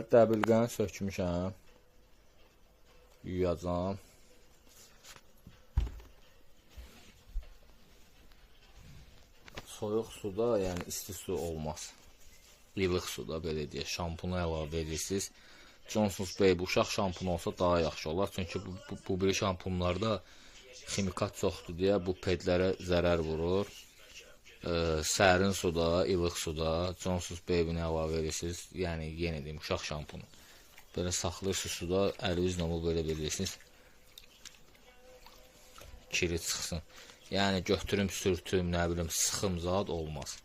Deməli, dəbilqəni sökmüşəm. Yuyacam. Soyuq suda, yəni isti su olmaz. İlıq suda, belə deyək, şampunu əlavə edirsiniz. Johnson's Baby uşaq şampunu olsa daha yaxşı olar. Çünki bu bir şampunlarda ximikat çoxdur deyə bu pedlərə zərər vurur. Sərin suda, ilıq suda Johnson's Baby-ni əlavə edirsiniz. Yəni, yenə deyim, uşaq şampunu. Belə saxlayırsınız suda, əlinizlə belə bilirsiniz. Kiri çıxsın. Yəni, götürüm, sürtüm, nə bilim, sıxım zad olmaz.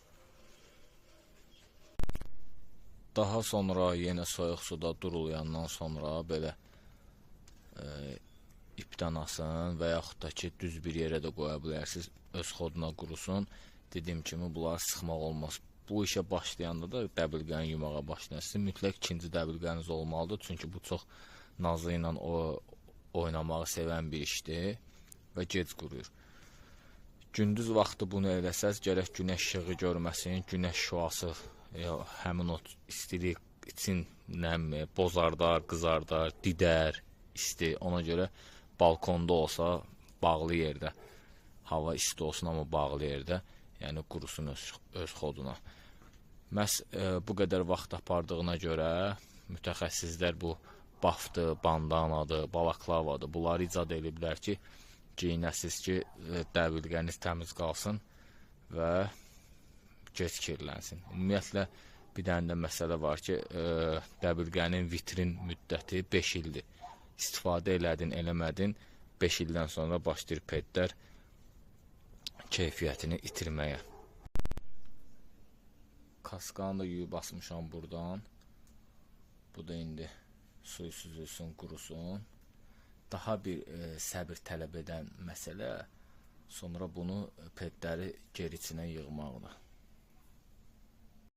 Daha sonra yenə soyuq suda durulayandan sonra belə ipdən asın və yaxud da ki, düz bir yerə də qoya bilərsiniz. Öz xoduna qurusun. Dediyim kimi, bunları sıxmaq olmaz. Bu işə başlayanda da dəbilqəni yumağa başlayırsınız. Mütləq ikinci dəbilqəniz olmalıdır. Çünki bu çox nazı ilə oynamağı sevən bir işdir və gec quruyur. Gündüz vaxtı bunu eləsəz, gərək günəş işığı görməsin, günəş şüası həmin o istilik için nəmmi, bozardar, qızardar, didər, isti. Ona görə balkonda olsa, bağlı yerdə, hava isti olsun, amma bağlı yerdə, yəni qurusun öz xoduna. Məhz bu qədər vaxt apardığına görə mütəxəssislər bu bafdır, bandanadır, balaklavadır, bunları icad ediblər ki, geyinəsiz ki, dəbilqəniz təmiz qalsın və gec kirlənsin. Ümumiyyətlə, bir dənə də məsələ var ki, dəbilqənin vitrin müddəti 5 ildir. İstifadə elədin, eləmədin, 5 ildən sonra başlayır pedlər keyfiyyətini itirməyə. Kaskanı da yuyub basmışam buradan. Bu da indi suyu süzülsün, qurusun. Daha bir səbir tələb edən məsələ sonra bunu pedləri geri içinə yığmaqdır.